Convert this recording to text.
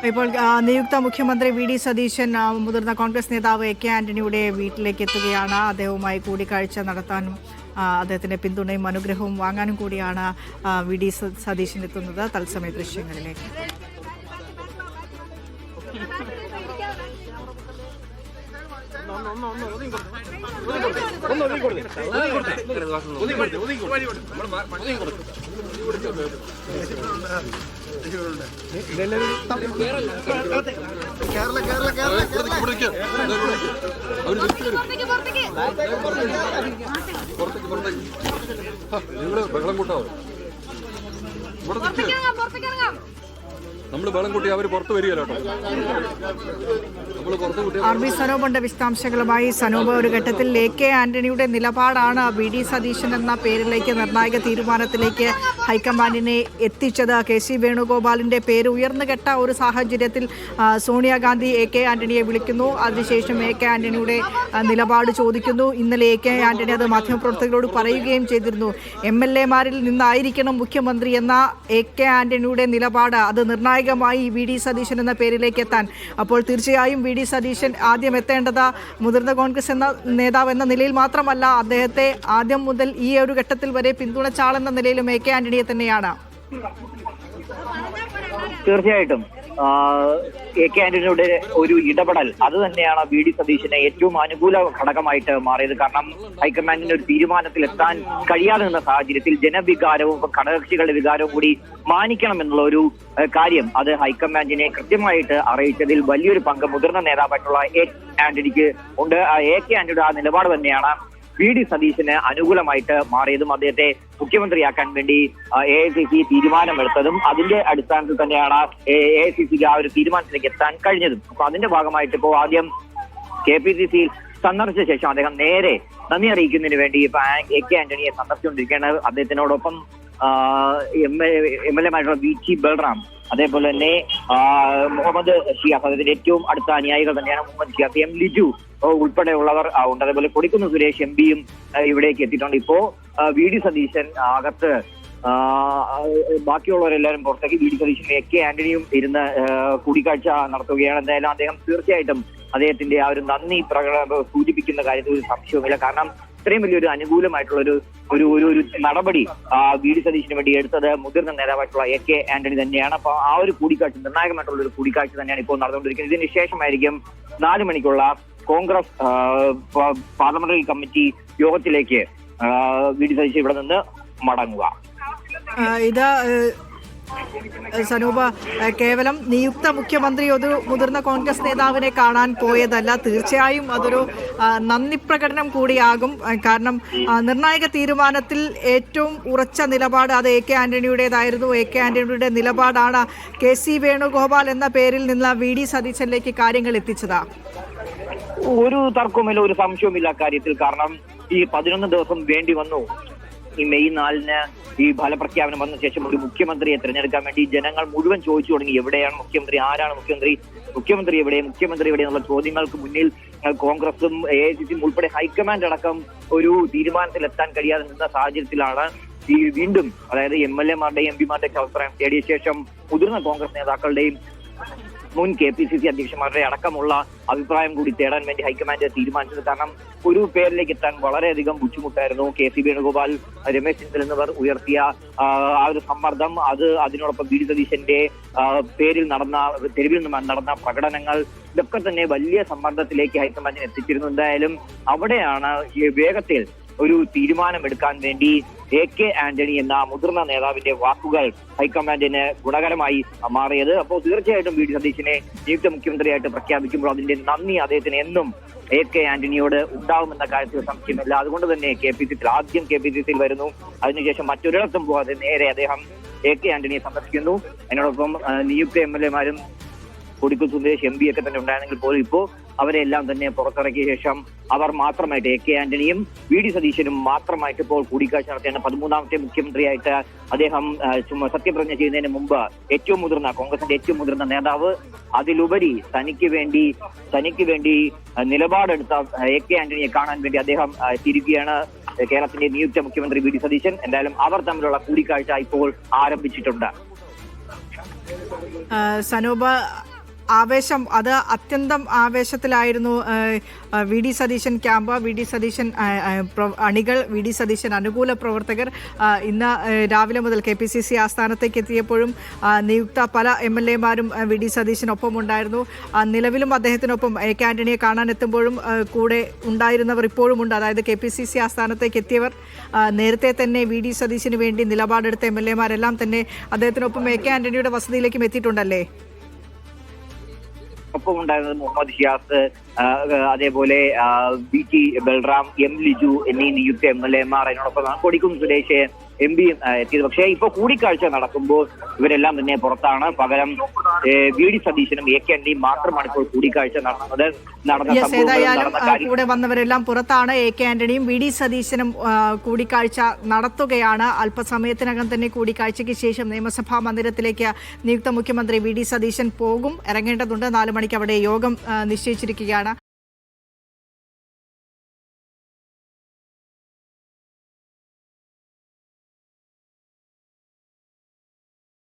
ഇപ്പോൾ നിയുക്ത മുഖ്യമന്ത്രി വി ഡി സതീശൻ മുതിർന്ന കോൺഗ്രസ് നേതാവ് എ കെ ആന്റണിയുടെ വീട്ടിലേക്ക് എത്തുകയാണ്. അദ്ദേഹവുമായി കൂടിക്കാഴ്ച നടത്താനും അദ്ദേഹത്തിന്റെ പിന്തുണയും അനുഗ്രഹവും വാങ്ങാനും കൂടിയാണ് വി ഡി സതീശൻ എത്തുന്നത്. തത്സമയ ദൃശ്യങ്ങളിലേക്ക്. ബഹളം കൂട്ടാവും. നമ്മൾ ബഹളം കൂട്ടി അവർ പുറത്ത് വരികയല്ലോ. ആർ ബി സനോബുണ്ട് വിശദാംശങ്ങളുമായി. സനോബ്, ഒരു ഘട്ടത്തിൽ എ കെ ആന്റണിയുടെ നിലപാടാണ് വി ഡി സതീശൻ എന്ന പേരിലേക്ക് നിർണായക തീരുമാനത്തിലേക്ക് ഹൈക്കമാൻഡിനെ എത്തിച്ചത്. കെ സി വേണുഗോപാലിന്റെ പേര് ഉയർന്നുകെട്ട ഒരു സാഹചര്യത്തിൽ സോണിയാഗാന്ധി എ കെ ആന്റണിയെ വിളിക്കുന്നു. അതിനുശേഷം എ കെ ആന്റണിയുടെ നിലപാട് ചോദിക്കുന്നു. ഇന്നലെ എ കെ ആന്റണി അത് മാധ്യമപ്രവർത്തകരോട് പറയുകയും ചെയ്തിരുന്നു. MLA-മാരിൽ നിന്നായിരിക്കണം മുഖ്യമന്ത്രി എന്ന എ കെ ആന്റണിയുടെ നിലപാട് അത് നിർണായകമായി വി ഡി സതീശൻ എന്ന പേരിലേക്ക് എത്താൻ. അപ്പോൾ തീർച്ചയായും വി ഡി സതീശൻ ആദ്യം എത്തേണ്ടത് മുതിർന്ന കോൺഗ്രസ് എന്ന നേതാവ് എന്ന നിലയിൽ മാത്രമല്ല, അദ്ദേഹത്തെ ആദ്യം മുതൽ ഈ ഒരു ഘട്ടത്തിൽ വരെ പിന്തുണച്ച ആളെന്ന നിലയിലും എ കെ ആന്റണിയെ തന്നെയാണ്. തീർച്ചയായിട്ടും എ കെ ആന്റണിയുടെ ഒരു ഇടപെടൽ അത് തന്നെയാണ് വി ഡി സതീശന് ഏറ്റവും അനുകൂല ഘടകമായിട്ട് മാറിയത്. കാരണം ഹൈക്കമാൻഡിന്റെ ഒരു തീരുമാനത്തിൽ എത്താൻ കഴിയാതെ നിന്ന സാഹചര്യത്തിൽ ജനവികാരവും ഘടകകക്ഷികളുടെ വികാരവും കൂടി മാനിക്കണം എന്നുള്ള ഒരു കാര്യം അത് ഹൈക്കമാൻഡിനെ കൃത്യമായിട്ട് അറിയിച്ചതിൽ വലിയൊരു പങ്ക് മുതിർന്ന നേതാവായിട്ടുള്ള എ കെ ആന്റണിക്ക് ഉണ്ട്. എ കെ ആന്റണിയുടെ ആ നിലപാട് തന്നെയാണ് വി ഡി സതീശന് അനുകൂലമായിട്ട് മാറിയതും അദ്ദേഹത്തെ മുഖ്യമന്ത്രിയാക്കാൻ വേണ്ടി AICC തീരുമാനമെടുത്തതും അതിന്റെ അടിസ്ഥാനത്തിൽ തന്നെയാണ് AICCക്ക് ആ ഒരു തീരുമാനത്തിലേക്ക് എത്താൻ കഴിഞ്ഞതും. അപ്പൊ അതിന്റെ ഭാഗമായിട്ട് ഇപ്പോൾ ആദ്യം KPCC സന്ദർശിച്ച ശേഷം അദ്ദേഹം നേരെ നന്ദി അറിയിക്കുന്നതിന് വേണ്ടി ഇപ്പൊ എ കെ ആന്റണിയെ സന്ദർശിച്ചുകൊണ്ടിരിക്കുകയാണ്. അദ്ദേഹത്തിനോടൊപ്പം MLA-മായിട്ടുള്ള VT ബൽറാം, അതേപോലെ തന്നെ മുഹമ്മദ് ഷിയാസ്, അദ്ദേഹത്തിന്റെ ഏറ്റവും അടുത്ത അനുയായികൾ തന്നെയാണ് മുഹമ്മദ് ഷിയാസ്, M ലിജു ഉൾപ്പെടെയുള്ളവർ ഉണ്ട്. അതേപോലെ കൊടിക്കുന്ന് സുരേഷ് MP-യും ഇവിടേക്ക് എത്തിയിട്ടുണ്ട്. ഇപ്പോ വി ഡി സതീശൻ അകത്ത്, ബാക്കിയുള്ളവരെല്ലാവരും പുറത്തേക്ക്. വി ഡി സതീശനും എ കെ ആന്റണിയും ഇരുന്ന് കൂടിക്കാഴ്ച നടത്തുകയാണ്. എന്തായാലും അദ്ദേഹം തീർച്ചയായിട്ടും അദ്ദേഹത്തിന്റെ ആ ഒരു നന്ദി സൂചിപ്പിക്കുന്ന കാര്യത്തിൽ ഒരു സംശയവുമില്ല. കാരണം ഇത്രയും വലിയൊരു അനുകൂലമായിട്ടുള്ള ഒരു നടപടി വി ഡി സതീശന് വേണ്ടി എടുത്തത് മുതിർന്ന നേതാവായിട്ടുള്ള എ കെ ആന്റണി തന്നെയാണ്. അപ്പൊ ആ ഒരു കൂടിക്കാഴ്ച, നിർണായകമായിട്ടുള്ള ഒരു കൂടിക്കാഴ്ച തന്നെയാണ് ഇപ്പോൾ നടന്നുകൊണ്ടിരിക്കുന്നത്. ഇതിന് ശേഷമായിരിക്കും 4 മണിക്കുള്ള കോൺഗ്രസ് പാർലമെന്ററി കമ്മിറ്റി യോഗത്തിലേക്ക് വി ഡി സതീശൻ ഇവിടെ നിന്ന് മടങ്ങുക. ഇത് സനൂപ, കേവലം നിയുക്ത മുഖ്യമന്ത്രി ഒരു മുതിർന്ന കോൺഗ്രസ് നേതാവിനെ കാണാൻ പോയതല്ല, തീർച്ചയായും അതൊരു നന്ദി പ്രകടനം കൂടിയാകും. കാരണം നിർണായക തീരുമാനത്തിൽ ഏറ്റവും ഉറച്ച നിലപാട് അത് എ കെ ആന്റണിയുടേതായിരുന്നു. എ കെ ആന്റണിയുടെ നിലപാടാണ് കെ സി വേണുഗോപാൽ എന്ന പേരിൽ നിന്ന് വി ഡി സതീശനിലേക്ക് കാര്യങ്ങൾ എത്തിച്ചത്. ഒരു തർക്കവുമില്ല, ഒരു സംശയവുമില്ല കാര്യത്തിൽ. കാരണം ഈ 11 ദിവസം വേണ്ടി വന്നു. ഈ മെയ് 4-ന് ഈ ഫലപ്രഖ്യാപനം വന്ന ശേഷം ഒരു മുഖ്യമന്ത്രിയെ തിരഞ്ഞെടുക്കാൻ വേണ്ടി ജനങ്ങൾ മുഴുവൻ ചോദിച്ചു തുടങ്ങി. എവിടെയാണ് മുഖ്യമന്ത്രി, ആരാണ് മുഖ്യമന്ത്രി, മുഖ്യമന്ത്രി എവിടെ എന്നുള്ള ചോദ്യങ്ങൾക്ക് മുന്നിൽ കോൺഗ്രസും AICC ഉൾപ്പെടെ ഹൈക്കമാൻഡ് അടക്കം ഒരു തീരുമാനത്തിലെത്താൻ കഴിയാതെ നിന്ന സാഹചര്യത്തിലാണ് ഈ വീണ്ടും, അതായത് MLA-മാരുടെയും MP-മാരുടെയും അഭിപ്രായം തേടിയ ശേഷം മുതിർന്ന കോൺഗ്രസ് നേതാക്കളുടെയും മുൻ KPCC അധ്യക്ഷന്മാരുടെ അടക്കമുള്ള അഭിപ്രായം കൂടി തേടാൻ വേണ്ടി ഹൈക്കമാൻഡ് തീരുമാനിച്ചത്. കാരണം ഒരു പേരിലേക്ക് എത്താൻ വളരെയധികം ബുദ്ധിമുട്ടായിരുന്നു. KC വേണുഗോപാൽ, രമേശ് ചെന്നിത്തല എന്നിവർ ഉയർത്തിയ ആ ഒരു സമ്മർദ്ദം, അതിനോടൊപ്പം വി ഡി സതീശന്റെ പേരിൽ തെരുവിൽ നടന്ന പ്രകടനങ്ങൾ, ഇതൊക്കെ തന്നെ വലിയ സമ്മർദ്ദത്തിലേക്ക് ഹൈക്കമാൻഡിനെ എത്തിച്ചിരുന്നു. എന്തായാലും അവിടെയാണ് വേഗത്തിൽ ഒരു തീരുമാനമെടുക്കാൻ വേണ്ടി എ കെ ആന്റണി എന്ന മുതിർന്ന നേതാവിന്റെ വാക്കുകൾ ഹൈക്കമാൻഡിന് ഗുണകരമായി മാറിയത്. അപ്പോൾ തീർച്ചയായിട്ടും വി ഡി സതീശനെ നിയുക്ത മുഖ്യമന്ത്രിയായിട്ട് പ്രഖ്യാപിക്കുമ്പോൾ അതിന്റെ നന്ദി അദ്ദേഹത്തിന് എന്നും എ കെ ആന്റണിയോട് ഉണ്ടാവുമെന്ന കാര്യത്തിൽ സംശയമില്ല. അതുകൊണ്ട് തന്നെ ആദ്യം KPCC വരുന്നു. അതിനുശേഷം മറ്റൊരിടത്തും പോകാതെ നേരെ അദ്ദേഹം എ കെ ആന്റണിയെ സന്ദർശിക്കുന്നു. അതിനോടൊപ്പം നിയുക്ത MLA-മാരും കൊടിക്കുന്ന് സുരേഷ് MP ഒക്കെ തന്നെ ഉണ്ടായിരുന്നെങ്കിൽ പോലും ഇപ്പോൾ അവരെല്ലാം തന്നെ പുറത്തിറക്കിയ ശേഷം അവർ മാത്രമായിട്ട് എ കെ ആന്റണിയും വി ഡി സതീശനും മാത്രമായിട്ട് ഇപ്പോൾ കൂടിക്കാഴ്ച നടത്തിയാണ്. 13ാമത്തെ മുഖ്യമന്ത്രിയായിട്ട് അദ്ദേഹം സത്യപ്രതിജ്ഞ ചെയ്യുന്നതിന് മുമ്പ് കോൺഗ്രസിന്റെ ഏറ്റവും മുതിർന്ന നേതാവ്, അതിലുപരി തനിക്ക് വേണ്ടി നിലപാടെടുത്ത എ കെ ആന്റണിയെ കാണാൻ വേണ്ടി അദ്ദേഹം തിരികുകയാണ് കേരളത്തിന്റെ നിയുക്ത മുഖ്യമന്ത്രി വി ഡി സതീശൻ. എന്തായാലും അവർ തമ്മിലുള്ള കൂടിക്കാഴ്ച ഇപ്പോൾ ആരംഭിച്ചിട്ടുണ്ട്. സനൂപ, ആവേശം അത് അത്യന്തം ആവേശത്തിലായിരുന്നു V D Satheesan camp, V D Satheesan അണികൾ, വി ഡി സതീശൻ അനുകൂല പ്രവർത്തകർ. ഇന്ന് രാവിലെ മുതൽ KPCC ആസ്ഥാനത്തേക്ക് എത്തിയപ്പോഴും നിയുക്ത പല MLA-മാരും വി ഡി സതീശനൊപ്പം ഉണ്ടായിരുന്നു. നിലവിലും അദ്ദേഹത്തിനൊപ്പം AK ആന്റണിയെ കാണാനെത്തുമ്പോഴും കൂടെ ഉണ്ടായിരുന്നവർ ഇപ്പോഴും ഉണ്ട്. അതായത് KPCC ആസ്ഥാനത്തേക്ക് എത്തിയവർ നേരത്തെ തന്നെ വി ഡി സതീശന് വേണ്ടി നിലപാടെടുത്ത MLA-മാരെല്ലാം തന്നെ അദ്ദേഹത്തിനൊപ്പം AK ആന്റണിയുടെ വസതിയിലേക്കും എത്തിയിട്ടുണ്ടല്ലേ? ഒപ്പം ഉണ്ടായിരുന്നത് മുഹമ്മദ് ഷിയാസ്, അതേപോലെ BT ബൽറാം, M ലിജു എന്നീ നിയുക്ത MLA-മാർ, അതിനോടൊപ്പം കൊടിക്കുന്ന് സുരേഷ് MP എത്തിയത്. പക്ഷേ ഇപ്പൊ കൂടിക്കാഴ്ച നടക്കുമ്പോൾ ഇവരെല്ലാം തന്നെ പുറത്താണ്. പകരം വി ഡി സതീശനും AK ആന്റണിയും മാത്രമാണ് ഇപ്പോൾ കൂടിക്കാഴ്ച നടന്നത്. കൂടെ വന്നവരെല്ലാം പുറത്താണ്. AK ആന്റണിയും വി ഡി സതീശനും കൂടിക്കാഴ്ച നടത്തുകയാണ്. അല്പസമയത്തിനകം തന്നെ കൂടിക്കാഴ്ചയ്ക്ക് ശേഷം നിയമസഭാ മന്ദിരത്തിലേക്ക് നിയുക്ത മുഖ്യമന്ത്രി വി ഡി സതീശൻ പോകും. ഇറങ്ങേണ്ടതുണ്ട്. 4 മണിക്ക് അവിടെ യോഗം നിശ്ചയിച്ചിരിക്കുകയാണ്.